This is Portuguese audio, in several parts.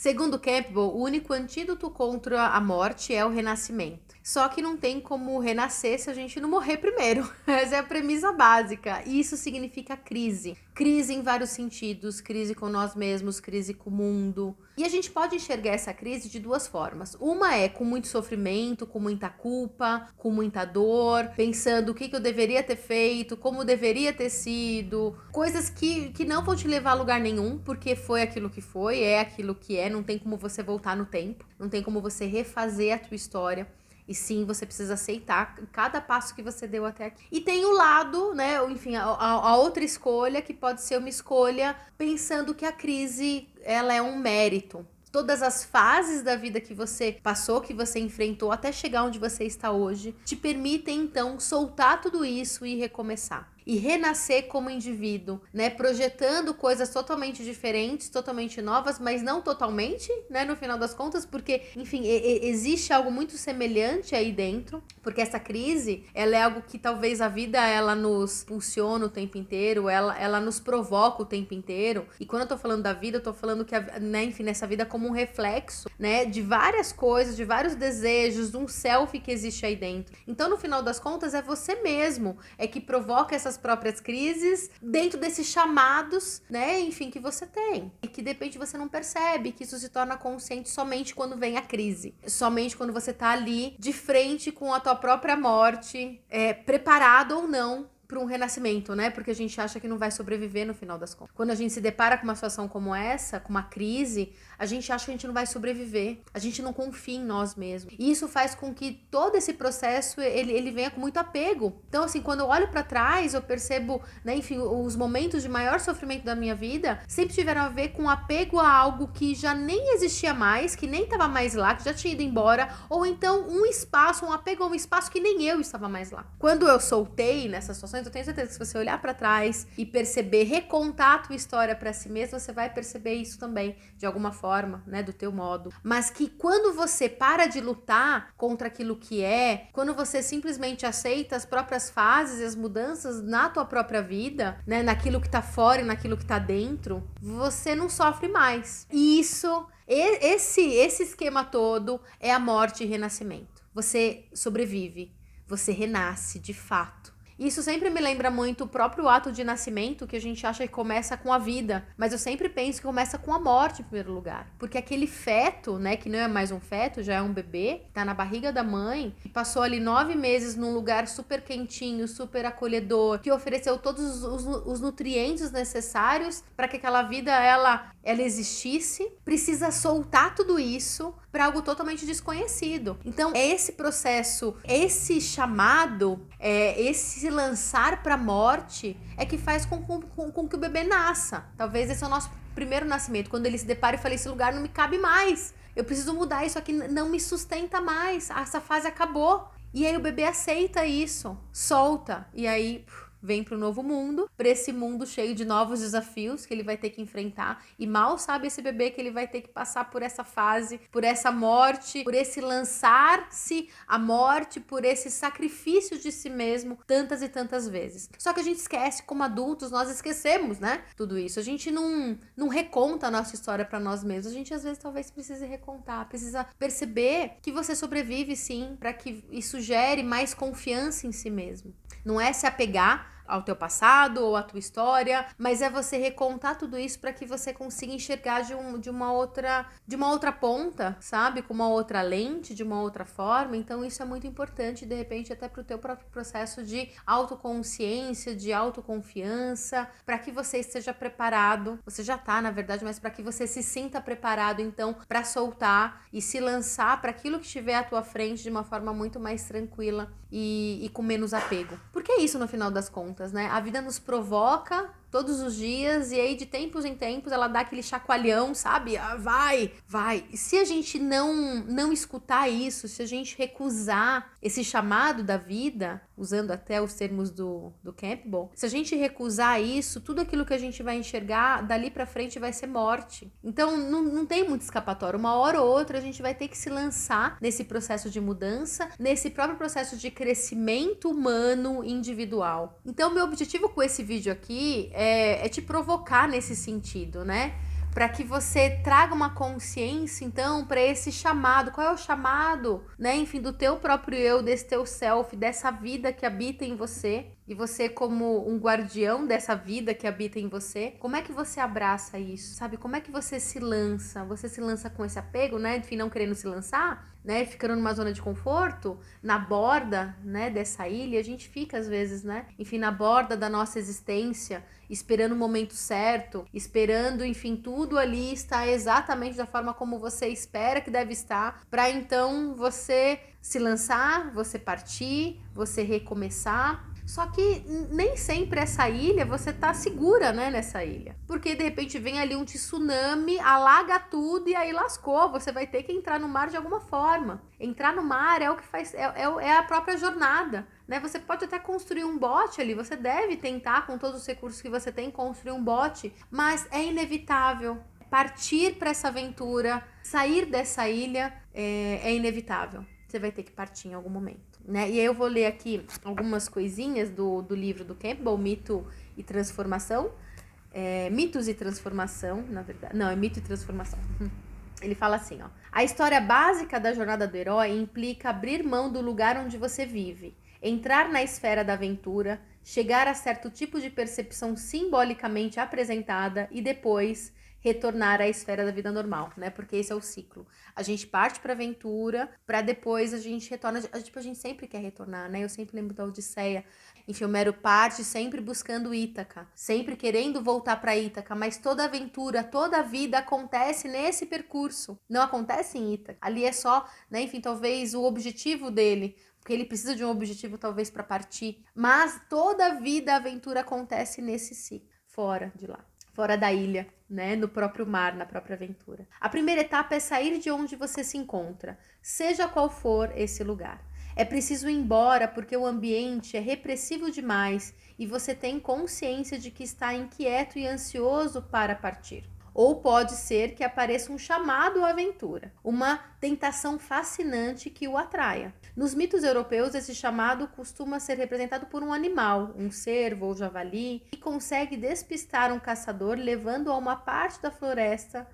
Segundo Campbell, o único antídoto contra a morte é o renascimento. Só que não tem como renascer se a gente não morrer primeiro. Essa é a premissa básica. E isso significa crise. Crise em vários sentidos. Crise com nós mesmos, crise com o mundo. E a gente pode enxergar essa crise de duas formas. Uma é com muito sofrimento, com muita culpa, com muita dor, pensando o que eu deveria ter feito, como deveria ter sido. Coisas que não vão te levar a lugar nenhum, porque foi aquilo que foi, é aquilo que é. Não tem como você voltar no tempo. Não tem como você refazer a tua história. E sim, você precisa aceitar cada passo que você deu até aqui. E tem o lado, né, enfim, a outra escolha, que pode ser uma escolha pensando que a crise, ela é um mérito. Todas as fases da vida que você passou, que você enfrentou, até chegar onde você está hoje, te permitem, então, soltar tudo isso e recomeçar. E renascer como indivíduo, né? Projetando coisas totalmente diferentes, totalmente novas, mas não totalmente, né? No final das contas, porque, enfim, existe algo muito semelhante aí dentro, porque essa crise, ela é algo que talvez a vida, ela nos impulsiona o tempo inteiro, ela nos provoca o tempo inteiro. E quando eu tô falando da vida, eu tô falando que, né, enfim, nessa vida como um reflexo, né? De várias coisas, de vários desejos, de um self que existe aí dentro. Então, no final das contas, é você mesmo, é que provoca essas próprias crises dentro desses chamados, né, enfim, que você tem. E que de repente você não percebe, que isso se torna consciente somente quando vem a crise. Somente quando você tá ali de frente com a tua própria morte, preparado ou não para um renascimento, né? Porque a gente acha que não vai sobreviver no final das contas. Quando a gente se depara com uma situação como essa, com uma crise, a gente acha que a gente não vai sobreviver. A gente não confia em nós mesmos. E isso faz com que todo esse processo, ele venha com muito apego. Então, assim, quando eu olho para trás, eu percebo, né, enfim, os momentos de maior sofrimento da minha vida sempre tiveram a ver com apego a algo que já nem existia mais, que nem estava mais lá, que já tinha ido embora, ou então um espaço, um apego a um espaço que nem eu estava mais lá. Quando eu soltei nessas situações, eu tenho certeza que se você olhar para trás e perceber, recontar a tua história para si mesmo, você vai perceber isso também, de alguma forma, né, do teu modo. Mas que quando você para de lutar contra aquilo que é, quando você simplesmente aceita as próprias fases e as mudanças na tua própria vida, né, naquilo que tá fora e naquilo que tá dentro, você não sofre mais. E isso, esse esquema todo é a morte e renascimento. Você sobrevive, você renasce de fato. Isso sempre me lembra muito o próprio ato de nascimento, que a gente acha que começa com a vida, mas eu sempre penso que começa com a morte em primeiro lugar, porque aquele feto, né, que não é mais um feto, já é um bebê, tá na barriga da mãe, que passou ali 9 meses num lugar super quentinho, super acolhedor, que ofereceu todos os nutrientes necessários para que aquela vida ela existisse, precisa soltar tudo isso para algo totalmente desconhecido. Então, é esse processo, esse chamado, esse lançar para a morte é que faz com que o bebê nasça. Talvez esse é o nosso primeiro nascimento, quando ele se depara e fala, esse lugar não me cabe mais, eu preciso mudar, isso aqui não me sustenta mais, essa fase acabou. E aí o bebê aceita isso, solta, e aí vem para o novo mundo, para esse mundo cheio de novos desafios que ele vai ter que enfrentar, e mal sabe esse bebê que ele vai ter que passar por essa fase, por essa morte, por esse lançar-se à morte, por esse sacrifício de si mesmo tantas e tantas vezes. Só que a gente esquece, como adultos, nós esquecemos, né? Tudo isso. A gente não reconta a nossa história para nós mesmos. A gente às vezes talvez precise recontar, precisa perceber que você sobrevive sim, para que isso gere mais confiança em si mesmo. Não é se apegar ao teu passado ou à tua história, mas é você recontar tudo isso para que você consiga enxergar de uma outra ponta, sabe? Com uma outra lente, de uma outra forma. Então isso é muito importante, de repente, até para o teu próprio processo de autoconsciência, de autoconfiança, para que você esteja preparado. Você já tá, na verdade, mas para que você se sinta preparado, então, para soltar e se lançar para aquilo que estiver à tua frente de uma forma muito mais tranquila e com menos apego. Porque é isso, no final das contas, né? A vida nos provoca todos os dias, e aí de tempos em tempos ela dá aquele chacoalhão, sabe? Vai. E se a gente não escutar isso, se a gente recusar esse chamado da vida, usando até os termos do Campbell, se a gente recusar isso, tudo aquilo que a gente vai enxergar dali pra frente vai ser morte. Então não tem muito escapatório. Uma hora ou outra a gente vai ter que se lançar nesse processo de mudança, nesse próprio processo de crescimento humano individual. Então meu objetivo com esse vídeo aqui é te provocar nesse sentido, né? para que você traga uma consciência, então, para esse chamado. Qual é o chamado, né? Enfim, do teu próprio eu, desse teu self, dessa vida que habita em você. E você, como um guardião dessa vida que habita em você, como é que você abraça isso, sabe? Como é que você se lança? Você se lança com esse apego, né? Enfim, não querendo se lançar, né? Ficando numa zona de conforto, na borda, né? Dessa ilha. A gente fica, às vezes, né? Enfim, na borda da nossa existência, esperando o momento certo, esperando, enfim, tudo ali está exatamente da forma como você espera que deve estar, para então você se lançar, você partir, você recomeçar. Só que nem sempre essa ilha você tá segura, né, nessa ilha. Porque de repente vem ali um tsunami, alaga tudo e aí lascou. Você vai ter que entrar no mar de alguma forma. Entrar no mar é o que faz, é a própria jornada, né? Você pode até construir um bote ali, você deve tentar com todos os recursos que você tem construir um bote, mas é inevitável. Partir para essa aventura, sair dessa ilha é inevitável. Você vai ter que partir em algum momento, né? E aí eu vou ler aqui algumas coisinhas do livro do Campbell, Mito e Transformação. Mitos e Transformação, na verdade. Não, é Mito e Transformação. Ele fala assim, ó. A história básica da jornada do herói implica abrir mão do lugar onde você vive, entrar na esfera da aventura, chegar a certo tipo de percepção simbolicamente apresentada e depois retornar à esfera da vida normal, né? Porque esse é o ciclo. A gente parte pra aventura, pra depois a gente retorna. A gente sempre quer retornar, né? Eu sempre lembro da Odisseia. Enfim, o Homero parte sempre buscando Ítaca, sempre querendo voltar pra Ítaca, mas toda aventura, toda a vida acontece nesse percurso. Não acontece em Ítaca. Ali é só, né? Enfim, talvez o objetivo dele, porque ele precisa de um objetivo talvez para partir, mas toda a vida, a aventura acontece nesse ciclo, fora de lá. Fora da ilha, né? No próprio mar, na própria aventura. A primeira etapa é sair de onde você se encontra, seja qual for esse lugar. É preciso ir embora porque o ambiente é repressivo demais e você tem consciência de que está inquieto e ansioso para partir. Ou pode ser que apareça um chamado à aventura, uma tentação fascinante que o atraia. Nos mitos europeus, esse chamado costuma ser representado por um animal, um cervo ou javali, que consegue despistar um caçador levando-o a uma parte da floresta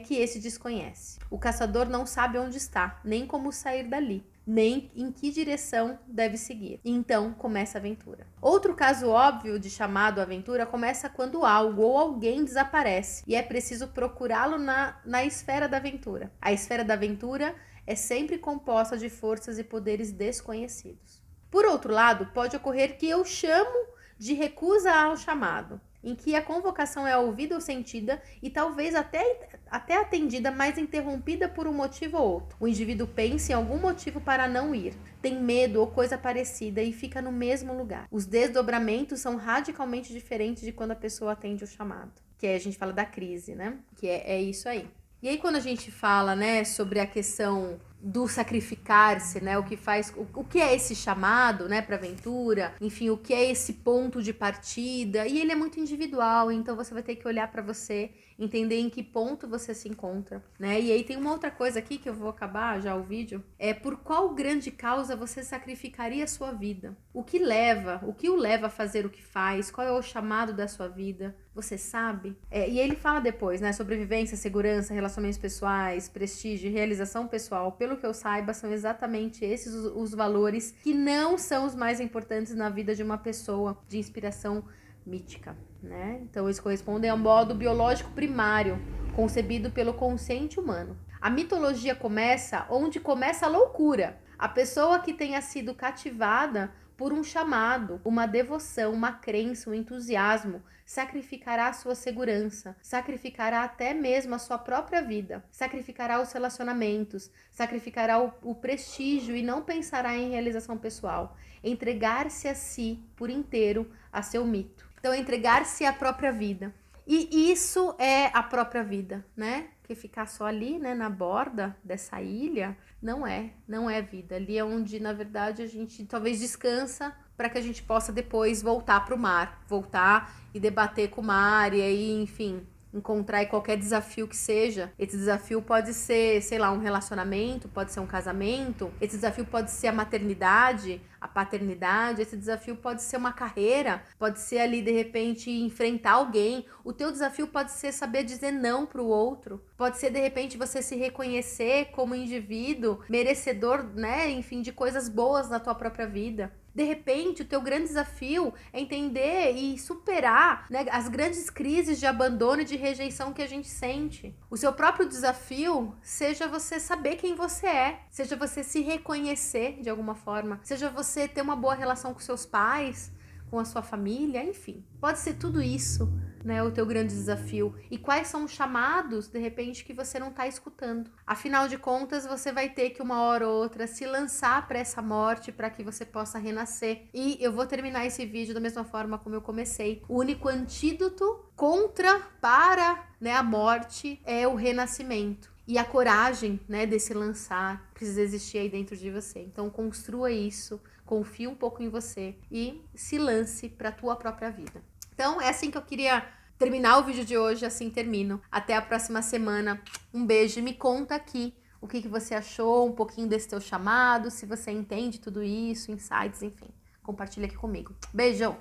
que esse desconhece. O caçador não sabe onde está, nem como sair dali, nem em que direção deve seguir. Então começa a aventura. Outro caso óbvio de chamado à aventura começa quando algo ou alguém desaparece e é preciso procurá-lo na esfera da aventura. A esfera da aventura é sempre composta de forças e poderes desconhecidos. Por outro lado, pode ocorrer que eu chamo de recusa ao chamado, em que a convocação é ouvida ou sentida e talvez até atendida, mas interrompida por um motivo ou outro. O indivíduo pensa em algum motivo para não ir, tem medo ou coisa parecida e fica no mesmo lugar. Os desdobramentos são radicalmente diferentes de quando a pessoa atende o chamado, que aí a gente fala da crise, né? Que é isso aí. E aí quando a gente fala, né, sobre a questão do sacrificar-se, né, o que é esse chamado, né, para aventura, enfim, o que é esse ponto de partida, e ele é muito individual, então você vai ter que olhar para você, entender em que ponto você se encontra, né, e aí tem uma outra coisa aqui que eu vou acabar já o vídeo, por qual grande causa você sacrificaria a sua vida? O que o leva a fazer o que faz? Qual é o chamado da sua vida? Você sabe? E ele fala depois, né, sobrevivência, segurança, relacionamentos pessoais, prestígio, realização pessoal. Pelo que eu saiba, são exatamente esses os valores que não são os mais importantes na vida de uma pessoa de inspiração mítica, né? Então, eles correspondem ao modo biológico primário, concebido pelo consciente humano. A mitologia começa onde começa a loucura. A pessoa que tenha sido cativada por um chamado, uma devoção, uma crença, um entusiasmo, sacrificará a sua segurança, sacrificará até mesmo a sua própria vida, sacrificará os relacionamentos, sacrificará o prestígio e não pensará em realização pessoal. Entregar-se a si por inteiro a seu mito. Então, entregar-se à própria vida. E isso é a própria vida, né? Que ficar só ali, né, na borda dessa ilha, não é vida. Ali é onde, na verdade, a gente talvez descansa para que a gente possa depois voltar para o mar, voltar e debater com o mar, e aí, enfim, encontrar em qualquer desafio que seja. Esse desafio pode ser, sei lá, um relacionamento, pode ser um casamento, esse desafio pode ser a maternidade, a paternidade, esse desafio pode ser uma carreira, pode ser ali de repente enfrentar alguém. O teu desafio pode ser saber dizer não para o outro, pode ser de repente você se reconhecer como indivíduo merecedor, né, enfim, de coisas boas na tua própria vida. De repente, o teu grande desafio é entender e superar, né, as grandes crises de abandono e de rejeição que a gente sente. O seu próprio desafio seja você saber quem você é, seja você se reconhecer de alguma forma, seja você ter uma boa relação com seus pais, com a sua família, enfim. Pode ser tudo isso, né, o teu grande desafio. E quais são os chamados, de repente, que você não está escutando. Afinal de contas, você vai ter que uma hora ou outra se lançar para essa morte para que você possa renascer. E eu vou terminar esse vídeo da mesma forma como eu comecei. O único antídoto para, né, a morte é o renascimento. E a coragem, né, de se lançar precisa existir aí dentro de você. Então construa isso, confie um pouco em você e se lance para a tua própria vida. Então é assim que eu queria terminar o vídeo de hoje, assim termino. Até a próxima semana. Um beijo e me conta aqui o que você achou, um pouquinho desse teu chamado, se você entende tudo isso, insights, enfim. Compartilha aqui comigo. Beijão!